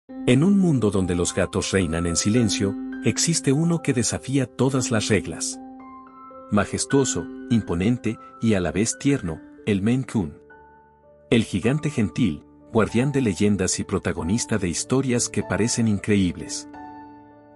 En un mundo donde los gatos reinan en silencio, existe uno que desafía todas las reglas. Majestuoso, imponente y a la vez tierno, el Maine Coon. El gigante gentil, guardián de leyendas y protagonista de historias que parecen increíbles.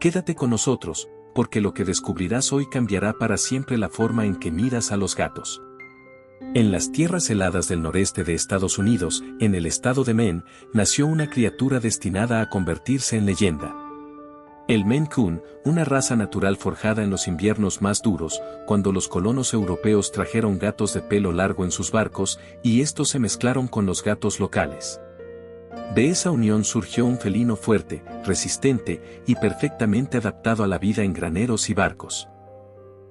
Quédate con nosotros, porque lo que descubrirás hoy cambiará para siempre la forma en que miras a los gatos. En las tierras heladas del noreste de Estados Unidos, en el estado de Maine, nació una criatura destinada a convertirse en leyenda. El Maine Coon, una raza natural forjada en los inviernos más duros, cuando los colonos europeos trajeron gatos de pelo largo en sus barcos, y estos se mezclaron con los gatos locales. De esa unión surgió un felino fuerte, resistente y perfectamente adaptado a la vida en graneros y barcos.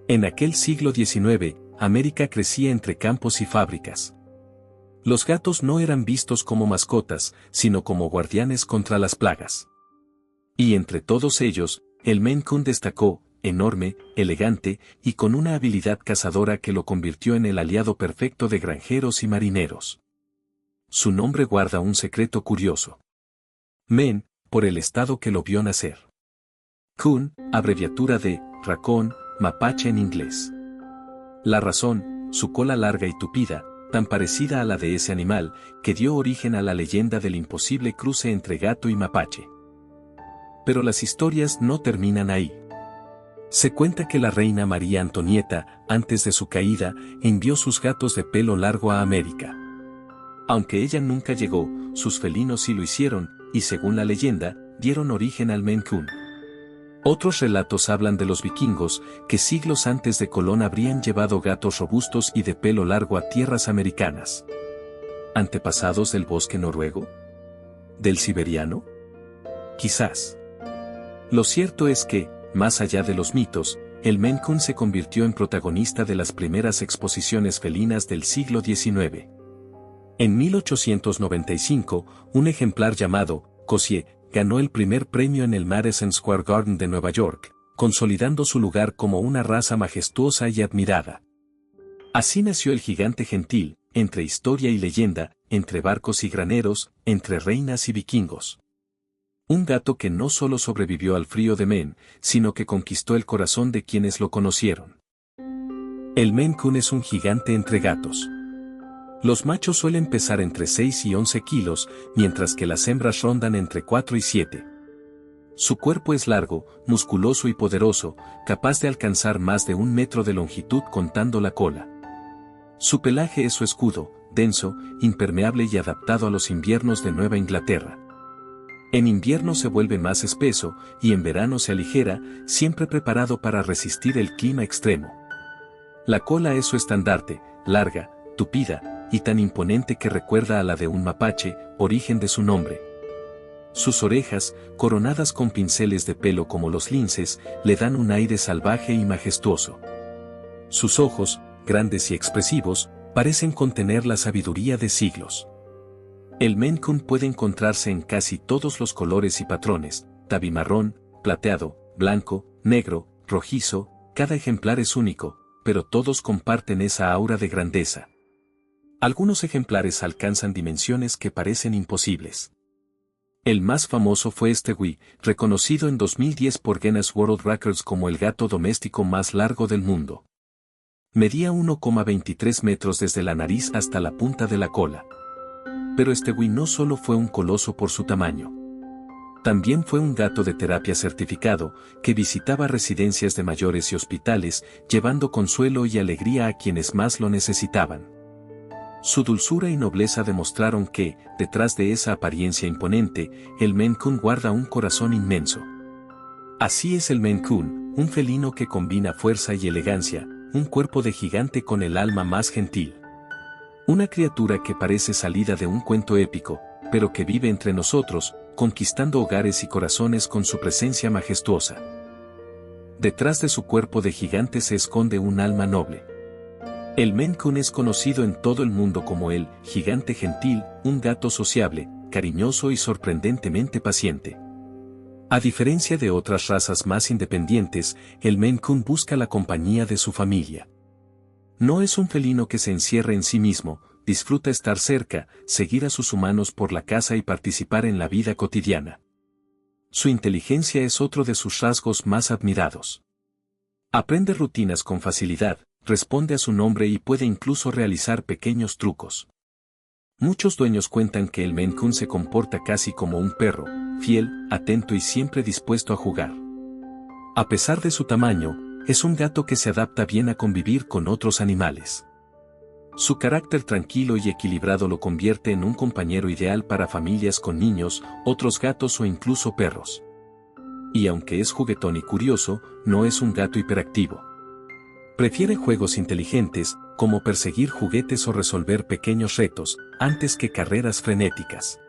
En aquel siglo XIX, América crecía entre campos y fábricas. Los gatos no eran vistos como mascotas, sino como guardianes contra las plagas. Y entre todos ellos, el Maine Coon destacó, enorme, elegante y con una habilidad cazadora que lo convirtió en el aliado perfecto de granjeros y marineros. Su nombre guarda un secreto curioso. Maine, por el estado que lo vio nacer. Coon, abreviatura de raccoon, mapache en inglés. La razón, su cola larga y tupida, tan parecida a la de ese animal, que dio origen a la leyenda del imposible cruce entre gato y mapache. Pero las historias no terminan ahí. Se cuenta que la reina María Antonieta, antes de su caída, envió sus gatos de pelo largo a América. Aunque ella nunca llegó, sus felinos sí lo hicieron, y según la leyenda, dieron origen al Maine Coon. Otros relatos hablan de los vikingos, que siglos antes de Colón habrían llevado gatos robustos y de pelo largo a tierras americanas. ¿Antepasados del bosque noruego? ¿Del siberiano? Quizás. Lo cierto es que, más allá de los mitos, el Maine Coon se convirtió en protagonista de las primeras exposiciones felinas del siglo XIX. En 1895, un ejemplar llamado Cossier ganó el primer premio en el Madison Square Garden de Nueva York, consolidando su lugar como una raza majestuosa y admirada. Así nació el gigante gentil, entre historia y leyenda, entre barcos y graneros, entre reinas y vikingos. Un gato que no solo sobrevivió al frío de Maine, sino que conquistó el corazón de quienes lo conocieron. El Maine Coon es un gigante entre gatos. Los machos suelen pesar entre 6 y 11 kilos, mientras que las hembras rondan entre 4 y 7. Su cuerpo es largo, musculoso y poderoso, capaz de alcanzar más de 1 metro de longitud contando la cola. Su pelaje es su escudo, denso, impermeable y adaptado a los inviernos de Nueva Inglaterra. En invierno se vuelve más espeso, y en verano se aligera, siempre preparado para resistir el clima extremo. La cola es su estandarte, larga, tupida, y tan imponente que recuerda a la de un mapache, origen de su nombre. Sus orejas, coronadas con pinceles de pelo como los linces, le dan un aire salvaje y majestuoso. Sus ojos, grandes y expresivos, parecen contener la sabiduría de siglos. El Maine Coon puede encontrarse en casi todos los colores y patrones, tabimarrón, plateado, blanco, negro, rojizo, cada ejemplar es único, pero todos comparten esa aura de grandeza. Algunos ejemplares alcanzan dimensiones que parecen imposibles. El más famoso fue Stewie, reconocido en 2010 por Guinness World Records como el gato doméstico más largo del mundo. Medía 1,23 metros desde la nariz hasta la punta de la cola. Pero Stewie no solo fue un coloso por su tamaño. También fue un gato de terapia certificado, que visitaba residencias de mayores y hospitales, llevando consuelo y alegría a quienes más lo necesitaban. Su dulzura y nobleza demostraron que, detrás de esa apariencia imponente, el Maine Coon guarda un corazón inmenso. Así es el Maine Coon, un felino que combina fuerza y elegancia, un cuerpo de gigante con el alma más gentil. Una criatura que parece salida de un cuento épico, pero que vive entre nosotros, conquistando hogares y corazones con su presencia majestuosa. Detrás de su cuerpo de gigante se esconde un alma noble. El Maine Coon es conocido en todo el mundo como el gigante gentil, un gato sociable, cariñoso y sorprendentemente paciente. A diferencia de otras razas más independientes, el Maine Coon busca la compañía de su familia. No es un felino que se encierre en sí mismo, disfruta estar cerca, seguir a sus humanos por la casa y participar en la vida cotidiana. Su inteligencia es otro de sus rasgos más admirados. Aprende rutinas con facilidad, responde a su nombre y puede incluso realizar pequeños trucos. Muchos dueños cuentan que el Maine Coon se comporta casi como un perro, fiel, atento y siempre dispuesto a jugar. A pesar de su tamaño, es un gato que se adapta bien a convivir con otros animales. Su carácter tranquilo y equilibrado lo convierte en un compañero ideal para familias con niños, otros gatos o incluso perros. Y aunque es juguetón y curioso, no es un gato hiperactivo. Prefiere juegos inteligentes, como perseguir juguetes o resolver pequeños retos, antes que carreras frenéticas.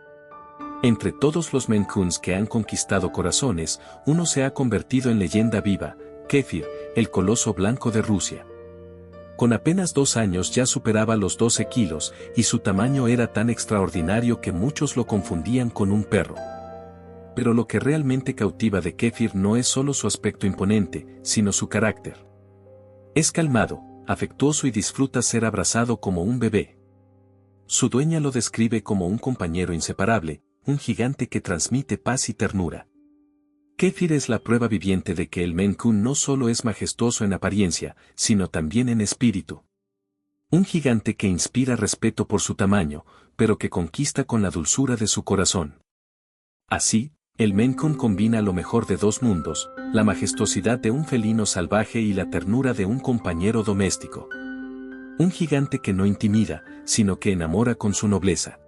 Entre todos los Maine Coons que han conquistado corazones, uno se ha convertido en leyenda viva, Kefir, el coloso blanco de Rusia. Con apenas 2 años ya superaba los 12 kilos y su tamaño era tan extraordinario que muchos lo confundían con un perro. Pero lo que realmente cautiva de Kefir no es solo su aspecto imponente, sino su carácter. Es calmado, afectuoso y disfruta ser abrazado como un bebé. Su dueña lo describe como un compañero inseparable, un gigante que transmite paz y ternura. Kefir es la prueba viviente de que el Maine Coon no solo es majestuoso en apariencia, sino también en espíritu. Un gigante que inspira respeto por su tamaño, pero que conquista con la dulzura de su corazón. Así, el Maine Coon combina lo mejor de 2 mundos, la majestuosidad de un felino salvaje y la ternura de un compañero doméstico. Un gigante que no intimida, sino que enamora con su nobleza.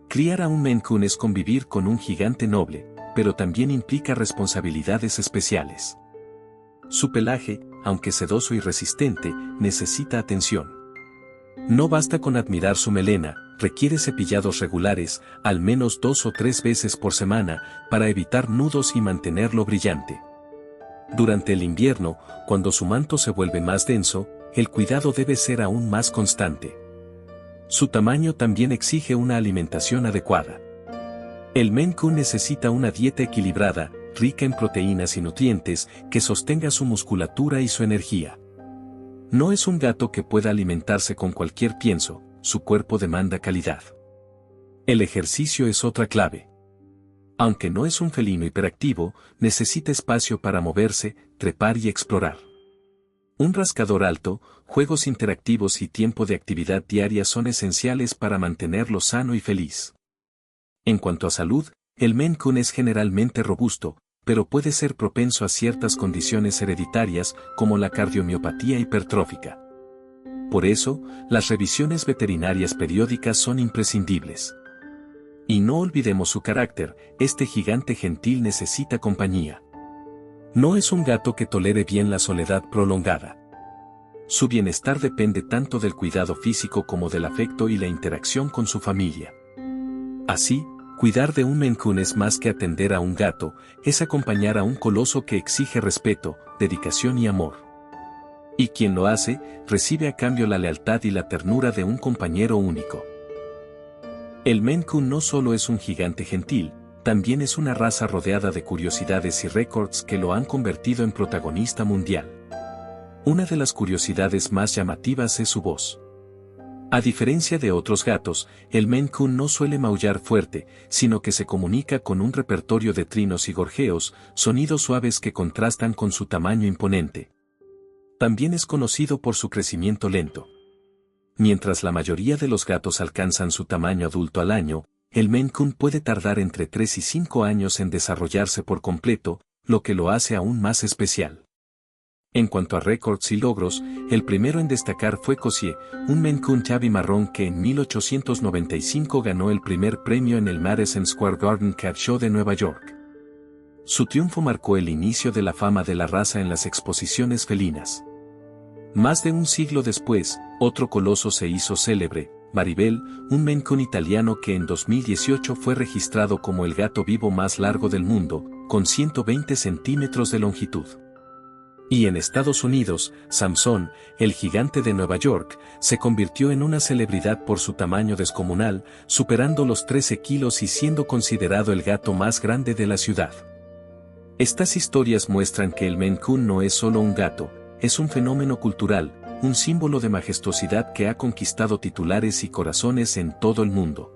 Criar a un Maine Coon es convivir con un gigante noble, pero también implica responsabilidades especiales. Su pelaje, aunque sedoso y resistente, necesita atención. No basta con admirar su melena, requiere cepillados regulares, al menos 2 o 3 veces por semana, para evitar nudos y mantenerlo brillante. Durante el invierno, cuando su manto se vuelve más denso, el cuidado debe ser aún más constante. Su tamaño también exige una alimentación adecuada. El Maine Coon necesita una dieta equilibrada, rica en proteínas y nutrientes, que sostenga su musculatura y su energía. No es un gato que pueda alimentarse con cualquier pienso, su cuerpo demanda calidad. El ejercicio es otra clave. Aunque no es un felino hiperactivo, necesita espacio para moverse, trepar y explorar. Un rascador alto, juegos interactivos y tiempo de actividad diaria son esenciales para mantenerlo sano y feliz. En cuanto a salud, el Maine Coon es generalmente robusto, pero puede ser propenso a ciertas condiciones hereditarias como la cardiomiopatía hipertrófica. Por eso, las revisiones veterinarias periódicas son imprescindibles. Y no olvidemos su carácter, este gigante gentil necesita compañía. No es un gato que tolere bien la soledad prolongada. Su bienestar depende tanto del cuidado físico como del afecto y la interacción con su familia. Así, cuidar de un Maine Coon es más que atender a un gato, es acompañar a un coloso que exige respeto, dedicación y amor. Y quien lo hace, recibe a cambio la lealtad y la ternura de un compañero único. El Maine Coon no solo es un gigante gentil, también es una raza rodeada de curiosidades y récords que lo han convertido en protagonista mundial. Una de las curiosidades más llamativas es su voz. A diferencia de otros gatos, el Maine Coon no suele maullar fuerte, sino que se comunica con un repertorio de trinos y gorjeos, sonidos suaves que contrastan con su tamaño imponente. También es conocido por su crecimiento lento. Mientras la mayoría de los gatos alcanzan su tamaño adulto al año, el Maine Coon puede tardar entre 3 y 5 años en desarrollarse por completo, lo que lo hace aún más especial. En cuanto a récords y logros, el primero en destacar fue Cossier, un Maine Coon tabby marrón que en 1895 ganó el primer premio en el Madison Square Garden Cat Show de Nueva York. Su triunfo marcó el inicio de la fama de la raza en las exposiciones felinas. Más de un siglo después, otro coloso se hizo célebre, Maribel, un Maine Coon italiano que en 2018 fue registrado como el gato vivo más largo del mundo, con 120 centímetros de longitud. Y en Estados Unidos, Samson, el gigante de Nueva York, se convirtió en una celebridad por su tamaño descomunal, superando los 13 kilos y siendo considerado el gato más grande de la ciudad. Estas historias muestran que el Maine Coon no es solo un gato, es un fenómeno cultural, un símbolo de majestuosidad que ha conquistado titulares y corazones en todo el mundo.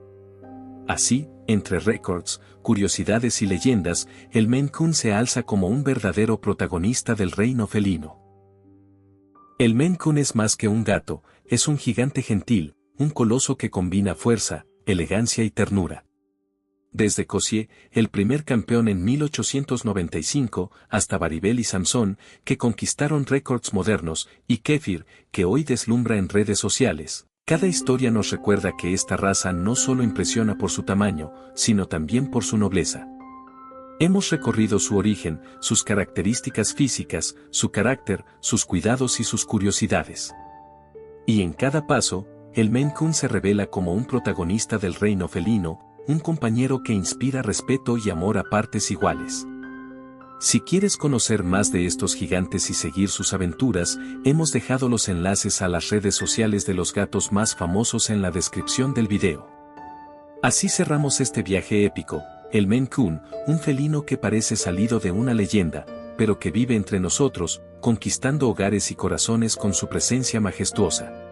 Así, entre récords, curiosidades y leyendas, el Maine Coon se alza como un verdadero protagonista del reino felino. El Maine Coon es más que un gato, es un gigante gentil, un coloso que combina fuerza, elegancia y ternura. Desde Cossier, el primer campeón en 1895, hasta Baribel y Samson, que conquistaron récords modernos, y Kéfir, que hoy deslumbra en redes sociales. Cada historia nos recuerda que esta raza no solo impresiona por su tamaño, sino también por su nobleza. Hemos recorrido su origen, sus características físicas, su carácter, sus cuidados y sus curiosidades. Y en cada paso, el Maine Coon se revela como un protagonista del reino felino, un compañero que inspira respeto y amor a partes iguales. Si quieres conocer más de estos gigantes y seguir sus aventuras, hemos dejado los enlaces a las redes sociales de los gatos más famosos en la descripción del video. Así cerramos este viaje épico, el Maine Coon, un felino que parece salido de una leyenda, pero que vive entre nosotros, conquistando hogares y corazones con su presencia majestuosa.